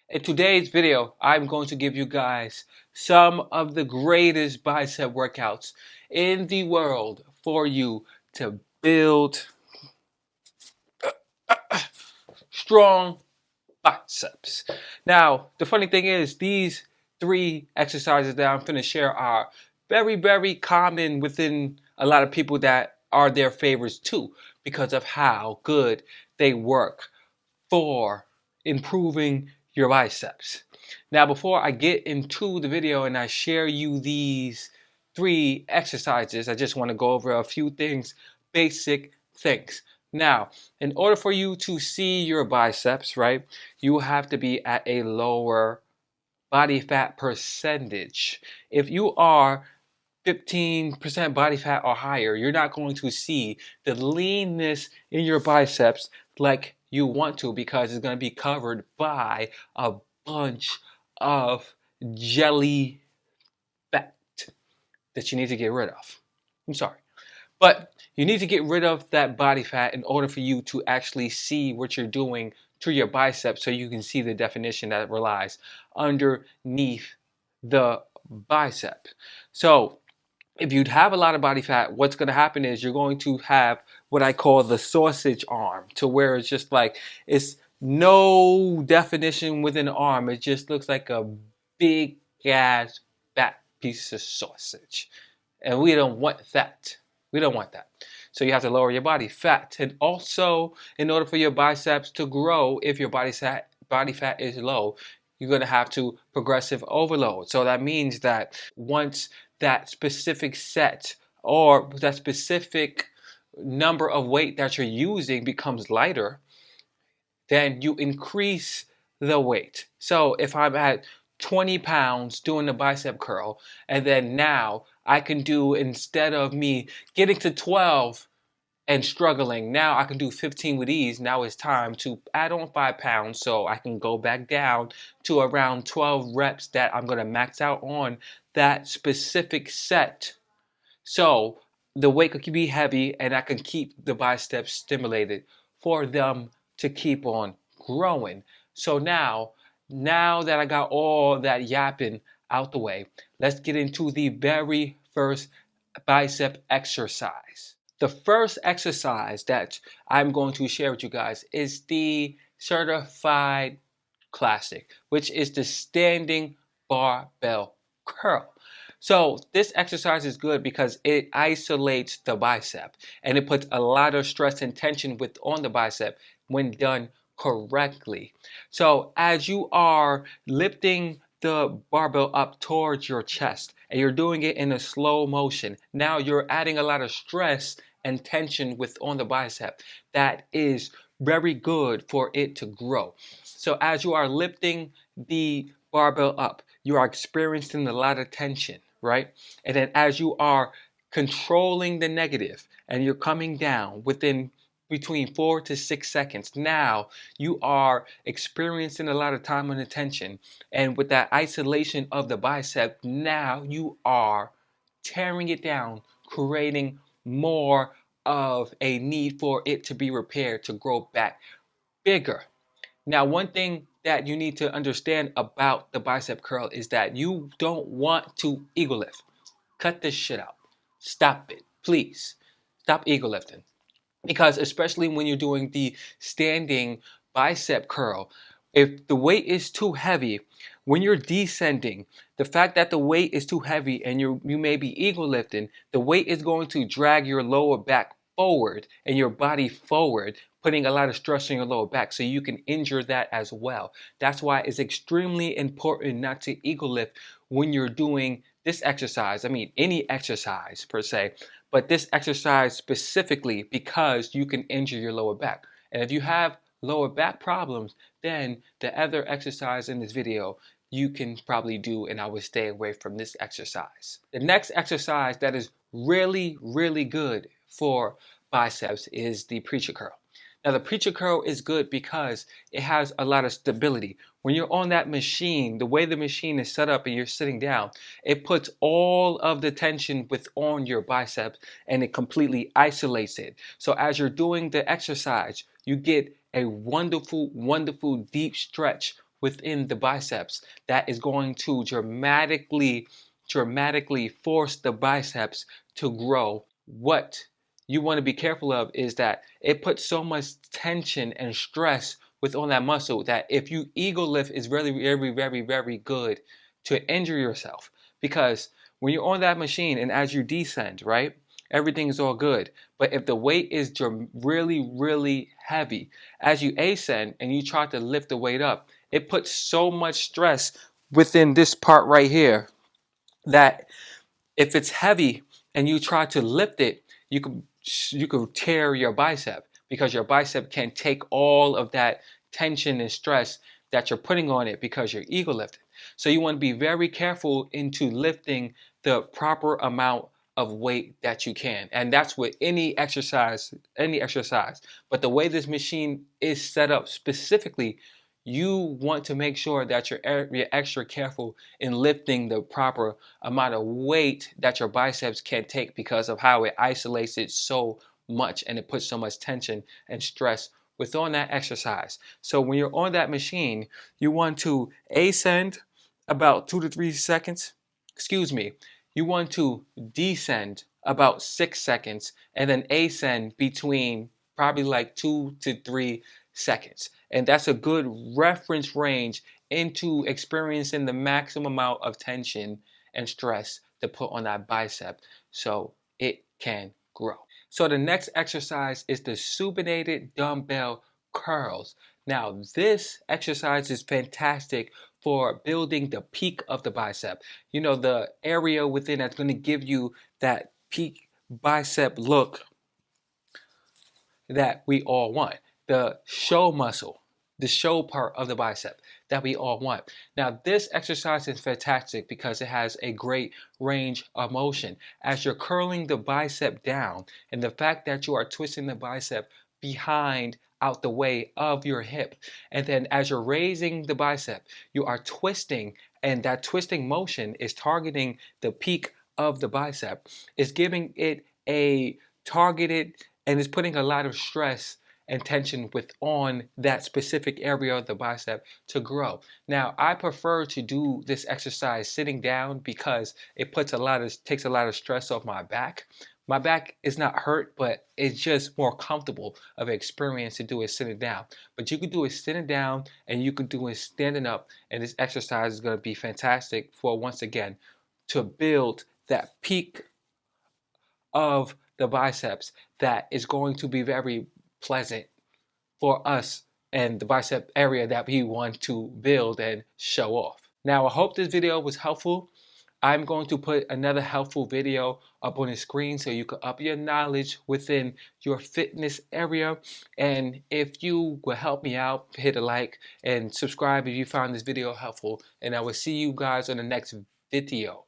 In today's video, I'm going to give you guys some of the greatest bicep workouts in the world for you to build strong biceps. Now, the funny thing is, these three exercises that I'm going to share are very common within a lot of people that are their favorites too, because of how good they work for improving your biceps. Now, before I get into the video and I share you these three exercises, I just want to go over a few things, basic things. Now, in order for you to see your biceps, right, you have to be at a lower body fat percentage. If you are 15% body fat or higher, you're not going to see the leanness in your biceps like you want to, because it's going to be covered by a bunch of jelly fat that you need to get rid of. I'm sorry. But you need to get rid of that body fat in order for you to actually see what you're doing to your biceps, so you can see the definition that relies underneath the bicep. So if you'd have a lot of body fat, what's going to happen is you're going to have what I call the sausage arm, to where it's just like, it's no definition within the arm. It just looks like a big ass fat piece of sausage. And we don't want that. We don't want that. So you have to lower your body fat. And also, in order for your biceps to grow, if your body fat is low, you're going to have to progressive overload. So that means that once that specific set or that specific number of weight that you're using becomes lighter, then you increase the weight. So if I'm at 20 pounds doing the bicep curl, and then now I can do, instead of me getting to 12 and struggling, now I can do 15 with ease. Now it's time to add on 5 pounds so I can go back down to around 12 reps that I'm going to max out on that specific set. So the weight could be heavy and I can keep the biceps stimulated for them to keep on growing. So now that I got all that yapping out the way, let's get into the very first bicep exercise. The first exercise that I'm going to share with you guys is the certified classic, which is the standing barbell curl. So this exercise is good because it isolates the bicep and it puts a lot of stress and tension on the bicep when done correctly. So as you are lifting the barbell up towards your chest and you're doing it in a slow motion, now you're adding a lot of stress and tension on the bicep. That is very good for it to grow. So as you are lifting the barbell up, you are experiencing a lot of tension, right? And then as you are controlling the negative and you're coming down within between 4 to 6 seconds, now you are experiencing a lot of time and attention. And with that isolation of the bicep, now you are tearing it down, creating more of a need for it to be repaired, to grow back bigger. Now, one thing that you need to understand about the bicep curl is that you don't want to ego lift. Cut this shit out. Stop it, please. Stop ego lifting. Because especially when you're doing the standing bicep curl, if the weight is too heavy, when you're descending, the fact that the weight is too heavy and you may be ego lifting, the weight is going to drag your lower back forward and your body forward, putting a lot of stress on your lower back, so you can injure that as well. That's why it's extremely important not to ego lift when you're doing this exercise. I mean, any exercise per se, but this exercise specifically, because you can injure your lower back. And if you have lower back problems, then the other exercise in this video you can probably do, and I would stay away from this exercise. The next exercise that is really good for biceps is the preacher curl. Now, the preacher curl is good because it has a lot of stability. When you're on that machine, the way the machine is set up and you're sitting down, it puts all of the tension on your biceps and it completely isolates it. So as you're doing the exercise, you get a wonderful deep stretch within the biceps that is going to dramatically force the biceps to grow. What you want to be careful of is that it puts so much tension and stress within that muscle that if you ego lift, is really very good to injure yourself, because when you're on that machine and as you descend, right, everything is all good. But if the weight is really heavy, as you ascend and you try to lift the weight up, it puts so much stress within this part right here that if it's heavy and you try to lift it, you could tear your bicep, because your bicep can't take all of that tension and stress that you're putting on it because you're ego lifting. So you want to be very careful into lifting the proper amount of weight that you can. And that's with any exercise, But the way this machine is set up specifically, you want to make sure that you're extra careful in lifting the proper amount of weight that your biceps can take, because of how it isolates it so much and it puts so much tension and stress within that exercise. So when you're on that machine, you want to ascend about 2 to 3 seconds. Excuse me. You want to descend about 6 seconds and then ascend between probably like 2 to 3 seconds. And that's a good reference range into experiencing the maximum amount of tension and stress to put on that bicep so it can grow. So the next exercise is the supinated dumbbell curls. Now this exercise is fantastic for building the peak of the bicep. You know, the area within that's going to give you that peak bicep look that we all want. The show muscle, the show part of the bicep that we all want. Now, this exercise is fantastic because it has a great range of motion. As you're curling the bicep down, and the fact that you are twisting the bicep behind, out the way of your hip, and then as you're raising the bicep, you are twisting, and that twisting motion is targeting the peak of the bicep. It's giving it a targeted, and it's putting a lot of stress and tension on that specific area of the bicep to grow. Now, I prefer to do this exercise sitting down because it takes a lot of stress off my back. My back is not hurt, but it's just more comfortable of an experience to do it sitting down. But you can do it sitting down and you can do it standing up, and this exercise is going to be fantastic for, once again, to build that peak of the biceps that is going to be very pleasant for us and the bicep area that we want to build and show off. Now, I hope this video was helpful. I'm going to put another helpful video up on the screen so you can up your knowledge within your fitness area. And if you will help me out, hit a like and subscribe if you found this video helpful. And I will see you guys on the next video.